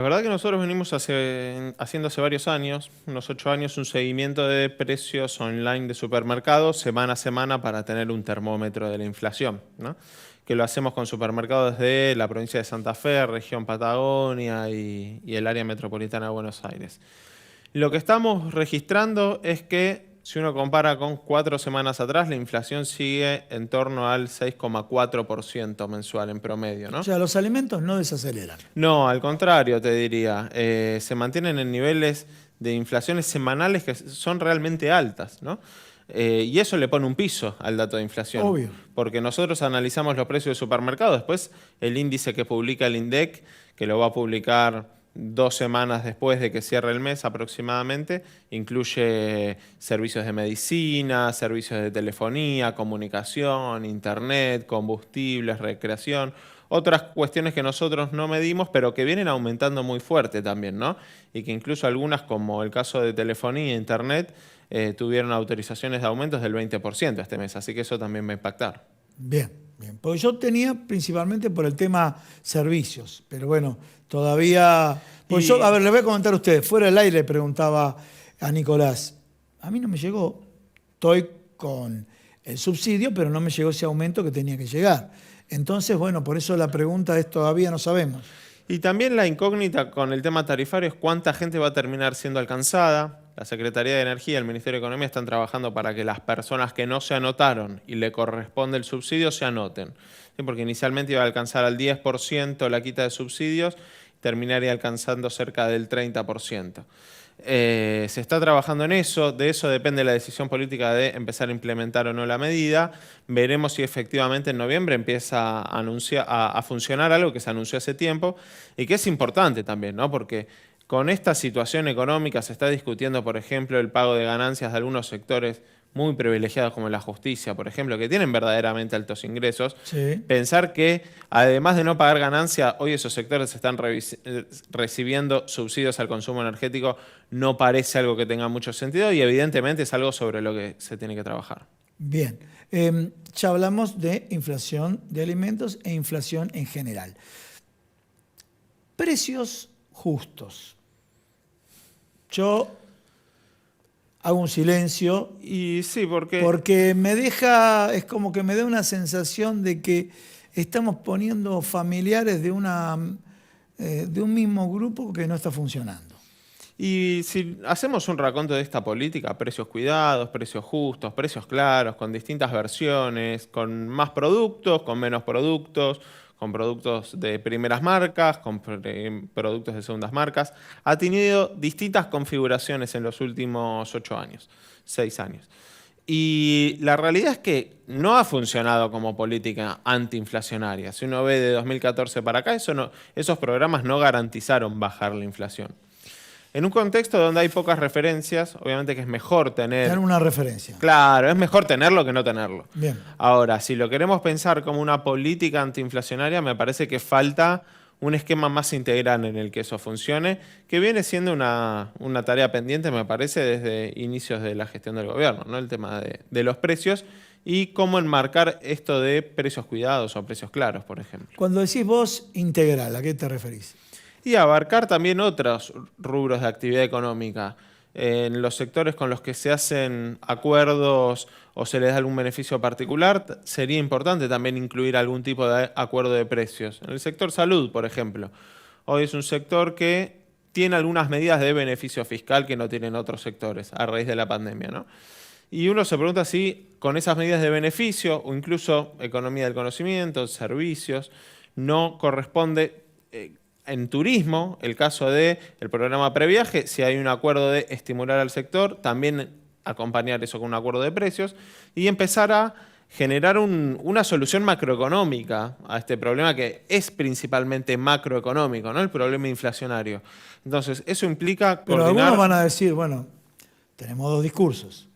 La verdad que nosotros venimos haciendo hace varios años, unos 8 años, un seguimiento de precios online de supermercados semana a semana para tener un termómetro de la inflación, ¿no? Que lo hacemos con supermercados de la provincia de Santa Fe, región Patagonia y el área metropolitana de Buenos Aires. Lo que estamos registrando es que si uno compara con 4 semanas atrás, la inflación sigue en torno al 6,4% mensual en promedio, O ¿no? sea, los alimentos no desaceleran. No, al contrario, te diría. Se mantienen en niveles de inflaciones semanales que son realmente altas, ¿no? Y eso le pone un piso al dato de inflación, Obvio. porque nosotros analizamos los precios de supermercado, después el índice que publica el INDEC, que lo va a publicar 2 semanas después de que cierre el mes aproximadamente, incluye servicios de medicina, servicios de telefonía, comunicación, internet, combustibles, recreación, otras cuestiones que nosotros no medimos, pero que vienen aumentando muy fuerte también, ¿no? Y que incluso algunas, como el caso de telefonía e internet, tuvieron autorizaciones de aumentos del 20% este mes, así que eso también va a impactar. Bien, bien. Porque yo tenía principalmente por el tema servicios, pero bueno, todavía... Pues yo, a ver, le voy a comentar a ustedes. Fuera del aire le preguntaba a Nicolás. A mí no me llegó. Estoy con el subsidio, pero no me llegó ese aumento que tenía que llegar. Entonces, bueno, por eso la pregunta es todavía no sabemos. Y también la incógnita con el tema tarifario es cuánta gente va a terminar siendo alcanzada. La Secretaría de Energía y el Ministerio de Economía están trabajando para que las personas que no se anotaron y le corresponde el subsidio se anoten. ¿Sí? Porque inicialmente iba a alcanzar al 10% la quita de subsidios, terminaría alcanzando cerca del 30%. Se está trabajando en eso, de eso depende la decisión política de empezar a implementar o no la medida. Veremos si efectivamente en noviembre empieza a funcionar algo que se anunció hace tiempo y que es importante también, ¿no? Porque con esta situación económica se está discutiendo, por ejemplo, el pago de ganancias de algunos sectores muy privilegiados como la justicia, por ejemplo, que tienen verdaderamente altos ingresos. Sí. Pensar que además de no pagar ganancia, hoy esos sectores están recibiendo subsidios al consumo energético no parece algo que tenga mucho sentido y evidentemente es algo sobre lo que se tiene que trabajar. Bien. Ya hablamos de inflación de alimentos e inflación en general. Precios justos. Yo hago un silencio Y sí, porque me deja, es como que me da una sensación de que estamos poniendo familiares de un mismo grupo que no está funcionando. Y si hacemos un raconto de esta política, precios cuidados, precios justos, precios claros, con distintas versiones, con más productos, con menos productos, con productos de primeras marcas, con productos de segundas marcas, ha tenido distintas configuraciones en los últimos 8 años, 6 años. Y la realidad es que no ha funcionado como política antiinflacionaria. Si uno ve de 2014 para acá, esos programas no garantizaron bajar la inflación. En un contexto donde hay pocas referencias, obviamente que es mejor tener... Tener una referencia. Claro, es mejor tenerlo que no tenerlo. Bien. Ahora, si lo queremos pensar como una política antiinflacionaria, me parece que falta un esquema más integral en el que eso funcione, que viene siendo una tarea pendiente, me parece, desde inicios de la gestión del gobierno, ¿no? El tema de los precios y cómo enmarcar esto de precios cuidados o precios claros, por ejemplo. Cuando decís vos integral, ¿a qué te referís? Y abarcar también otros rubros de actividad económica. En los sectores con los que se hacen acuerdos o se les da algún beneficio particular, sería importante también incluir algún tipo de acuerdo de precios. En el sector salud, por ejemplo. Hoy es un sector que tiene algunas medidas de beneficio fiscal que no tienen otros sectores a raíz de la pandemia, ¿no? Y uno se pregunta si con esas medidas de beneficio o incluso economía del conocimiento, servicios, no corresponde... En turismo, el caso del programa Previaje, si hay un acuerdo de estimular al sector, también acompañar eso con un acuerdo de precios y empezar a generar una solución macroeconómica a este problema que es principalmente macroeconómico, ¿no? El problema inflacionario. Entonces, eso implica Pero coordinar... algunos van a decir, bueno, tenemos dos discursos.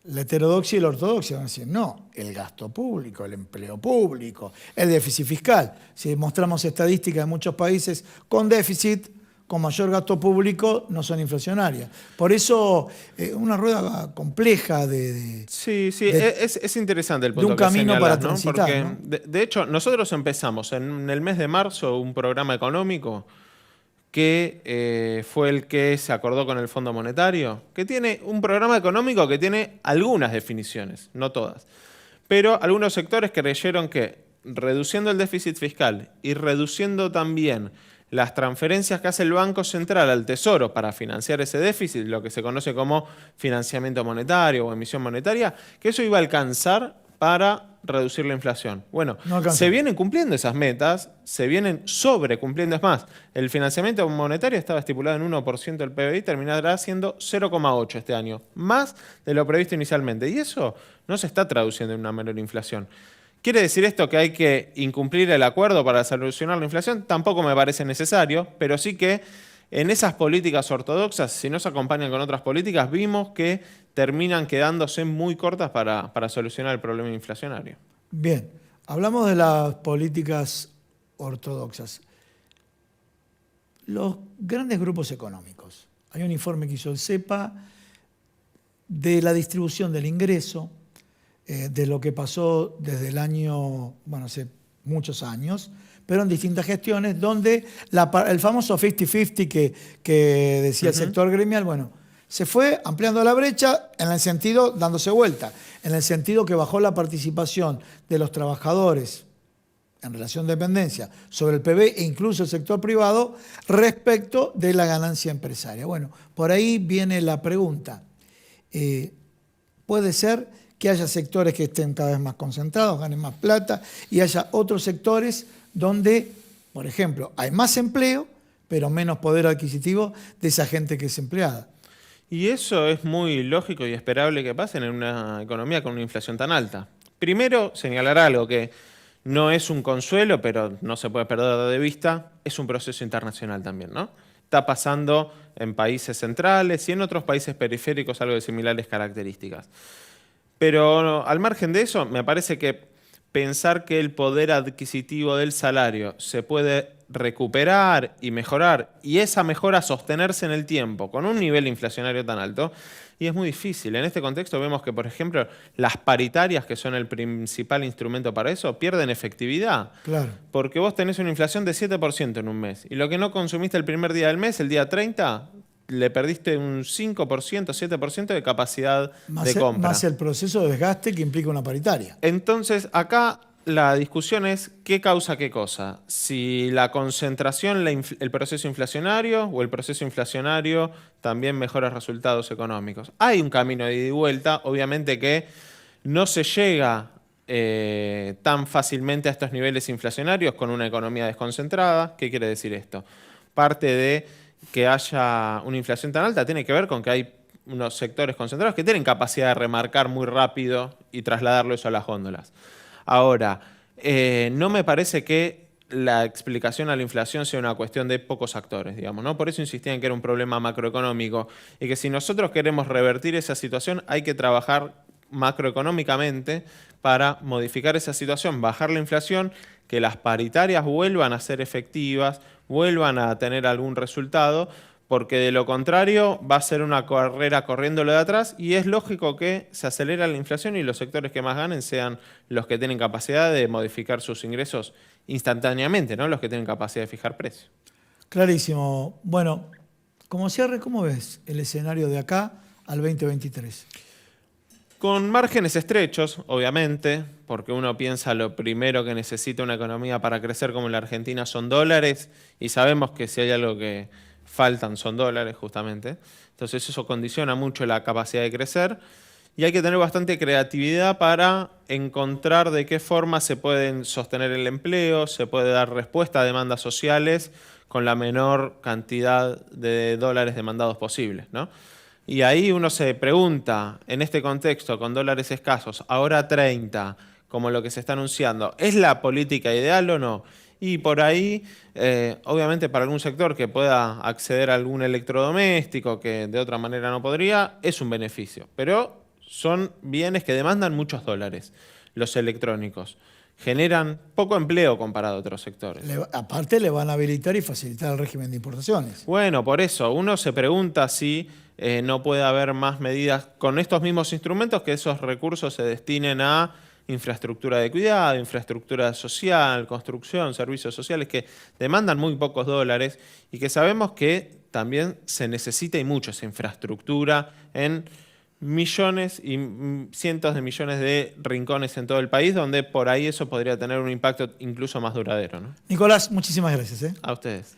La heterodoxia y la ortodoxia van a decir, no, el gasto público, el empleo público, el déficit fiscal. Si mostramos estadísticas de muchos países con déficit, con mayor gasto público, no son inflacionarias. Por eso, una rueda compleja Sí, es interesante el punto de un que camino señalas, para ¿no? transitar, Porque, ¿no? de hecho, nosotros empezamos en el mes de marzo un programa económico que fue el que se acordó con el Fondo Monetario, que tiene un programa económico que tiene algunas definiciones, no todas. Pero algunos sectores creyeron que reduciendo el déficit fiscal y reduciendo también las transferencias que hace el Banco Central al Tesoro para financiar ese déficit, lo que se conoce como financiamiento monetario o emisión monetaria, que eso iba a alcanzar para reducir la inflación. Bueno, se vienen cumpliendo esas metas, se vienen sobrecumpliendo. Es más, el financiamiento monetario estaba estipulado en 1% del PBI, terminará siendo 0,8 este año, más de lo previsto inicialmente. Y eso no se está traduciendo en una menor inflación. ¿Quiere decir esto que hay que incumplir el acuerdo para solucionar la inflación? Tampoco me parece necesario, pero sí que en esas políticas ortodoxas, si no se acompañan con otras políticas, vimos que terminan quedándose muy cortas para solucionar el problema inflacionario. Bien, hablamos de las políticas ortodoxas. Los grandes grupos económicos. Hay un informe que hizo el CEPA de la distribución del ingreso, de lo que pasó desde el año, bueno, hace muchos años, pero en distintas gestiones, donde el famoso 50-50 que decía el sector gremial, bueno, se fue ampliando la brecha en el sentido, dándose vuelta, en el sentido que bajó la participación de los trabajadores en relación de dependencia sobre el PBI e incluso el sector privado respecto de la ganancia empresaria. Bueno, por ahí viene la pregunta. Puede ser que haya sectores que estén cada vez más concentrados, ganen más plata, y haya otros sectores donde, por ejemplo, hay más empleo, pero menos poder adquisitivo de esa gente que es empleada. Y eso es muy lógico y esperable que pase en una economía con una inflación tan alta. Primero, señalar algo que no es un consuelo, pero no se puede perder de vista, es un proceso internacional también, ¿no? Está pasando en países centrales y en otros países periféricos algo de similares características. Pero al margen de eso, me parece que pensar que el poder adquisitivo del salario se puede recuperar y mejorar, y esa mejora sostenerse en el tiempo con un nivel inflacionario tan alto, y es muy difícil. En este contexto vemos que, por ejemplo, las paritarias, que son el principal instrumento para eso, pierden efectividad. Claro. Porque vos tenés una inflación de 7% en un mes, y lo que no consumiste el primer día del mes, el día 30, le perdiste un 5%, 7% de capacidad de compra. Más el proceso de desgaste que implica una paritaria. Entonces, acá la discusión es qué causa qué cosa. Si la concentración, el proceso inflacionario o el proceso inflacionario también mejora resultados económicos. Hay un camino de ida y vuelta, obviamente que no se llega tan fácilmente a estos niveles inflacionarios con una economía desconcentrada. ¿Qué quiere decir esto? Parte de que haya una inflación tan alta tiene que ver con que hay unos sectores concentrados que tienen capacidad de remarcar muy rápido y trasladarlo eso a las góndolas. Ahora, no me parece que la explicación a la inflación sea una cuestión de pocos actores, digamos, ¿no? Por eso insistía en que era un problema macroeconómico y que si nosotros queremos revertir esa situación hay que trabajar macroeconómicamente para modificar esa situación, bajar la inflación, que las paritarias vuelvan a ser efectivas, vuelvan a tener algún resultado, porque de lo contrario va a ser una carrera corriéndolo de atrás y es lógico que se acelera la inflación y los sectores que más ganen sean los que tienen capacidad de modificar sus ingresos instantáneamente, ¿no? Los que tienen capacidad de fijar precios. Clarísimo. Bueno, como cierre, ¿cómo ves el escenario de acá al 2023? Con márgenes estrechos, obviamente, porque uno piensa lo primero que necesita una economía para crecer como la Argentina son dólares, y sabemos que si hay algo que faltan son dólares justamente. Entonces eso condiciona mucho la capacidad de crecer y hay que tener bastante creatividad para encontrar de qué forma se pueden sostener el empleo, se puede dar respuesta a demandas sociales con la menor cantidad de dólares demandados posibles, ¿no? Y ahí uno se pregunta, en este contexto, con dólares escasos, ahora 30, como lo que se está anunciando, ¿es la política ideal o no? Y por ahí, obviamente para algún sector que pueda acceder a algún electrodoméstico que de otra manera no podría, es un beneficio. Pero son bienes que demandan muchos dólares, los electrónicos. Generan poco empleo comparado a otros sectores. Aparte le van a habilitar y facilitar el régimen de importaciones. Bueno, por eso uno se pregunta si no puede haber más medidas con estos mismos instrumentos que esos recursos se destinen a infraestructura de cuidado, infraestructura social, construcción, servicios sociales que demandan muy pocos dólares y que sabemos que también se necesita y mucho esa infraestructura en millones y cientos de millones de rincones en todo el país, donde por ahí eso podría tener un impacto incluso más duradero, ¿no? Nicolás, muchísimas gracias. A ustedes.